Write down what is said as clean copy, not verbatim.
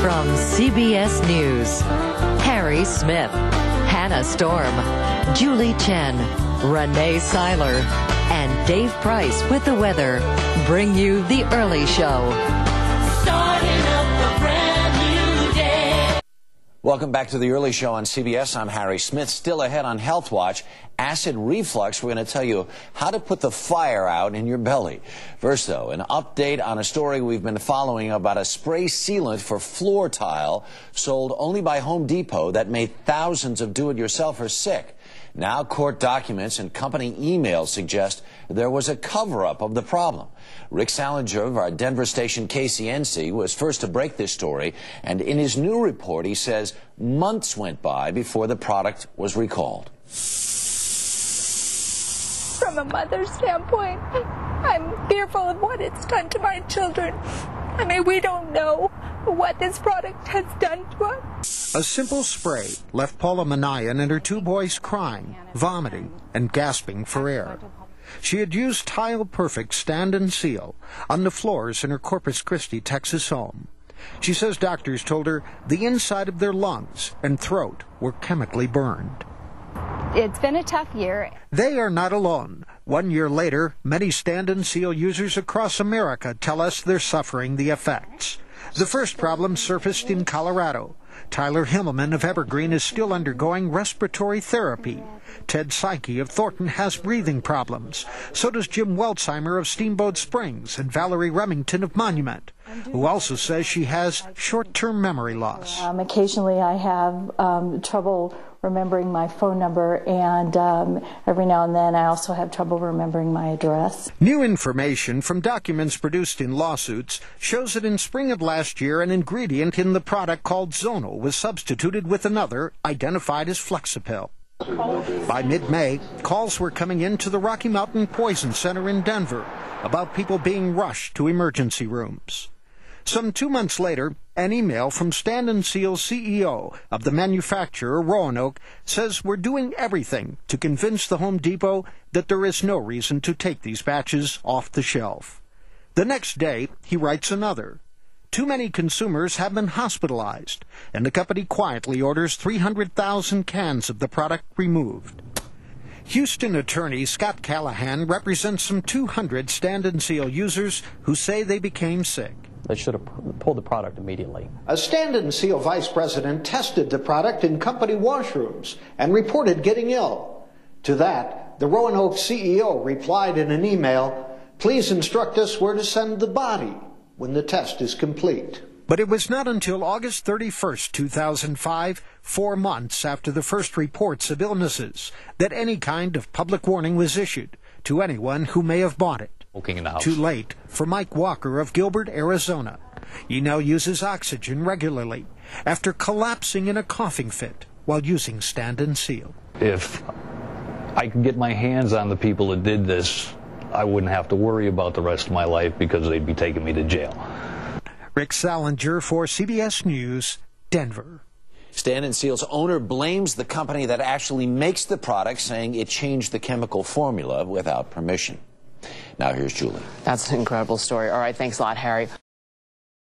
From CBS News, Harry Smith, Hannah Storm, Julie Chen, Renee Seiler, and Dave Price with the weather bring you The Early Show. Starting up a brand new day. Welcome back to The Early Show on CBS. I'm Harry Smith. Still ahead on Health Watch, acid reflux. We're going to tell you how to put the fire out in your belly. First, though, an update on a story we've been following about a spray sealant for floor tile sold only by Home Depot that made thousands of do-it-yourselfers sick. Now court documents and company emails suggest there was a cover-up of the problem. Rick Salinger of our Denver station KCNC was first to break this story, and in his new report he says months went by before the product was recalled. From a mother's standpoint, I'm fearful of what it's done to my children. I mean, we don't know what this product has done to us. A simple spray left Paula Manayan and her two boys crying, vomiting, and gasping for air. She had used Tile Perfect Stand and Seal on the floors in her Corpus Christi, Texas home. She says doctors told her the inside of their lungs and throat were chemically burned. It's been a tough year. They are not alone. 1 year later, many Stand and Seal users across America tell us they're suffering the effects. The first problem surfaced in Colorado. Tyler Himmelman of Evergreen is still undergoing respiratory therapy. Ted Psyche of Thornton has breathing problems. So does Jim Weltzheimer of Steamboat Springs and Valerie Remington of Monument, who also says she has short-term memory loss. Occasionally I have trouble remembering my phone number, and every now and then I also have trouble remembering my address. New information from documents produced in lawsuits shows that in spring of last year an ingredient in the product called Zonal was substituted with another identified as Flexapil. By mid-May, calls were coming in to the Rocky Mountain Poison Center in Denver about people being rushed to emergency rooms. Some 2 months later, an email from Stand and Seal's CEO of the manufacturer, Roanoke, says we're doing everything to convince the Home Depot that there is no reason to take these batches off the shelf. The next day, he writes another. Too many consumers have been hospitalized, and the company quietly orders 300,000 cans of the product removed. Houston attorney Scott Callahan represents some 200 Stand and Seal users who say they became sick. They should have pulled the product immediately. A Stand and Seal vice president tested the product in company washrooms and reported getting ill. To that, the Roanoke CEO replied in an email, "Please instruct us where to send the body when the test is complete." But it was not until August 31st, 2005, 4 months after the first reports of illnesses, that any kind of public warning was issued to anyone who may have bought it. In the house. Too late for Mike Walker of Gilbert, Arizona. He now uses oxygen regularly after collapsing in a coughing fit while using Stand and Seal. If I could get my hands on the people that did this, I wouldn't have to worry about the rest of my life because they'd be taking me to jail. Rick Salinger for CBS News, Denver. Stand and Seal's owner blames the company that actually makes the product, saying it changed the chemical formula without permission. Now here's Julie. That's an incredible story. All right, thanks a lot, Harry.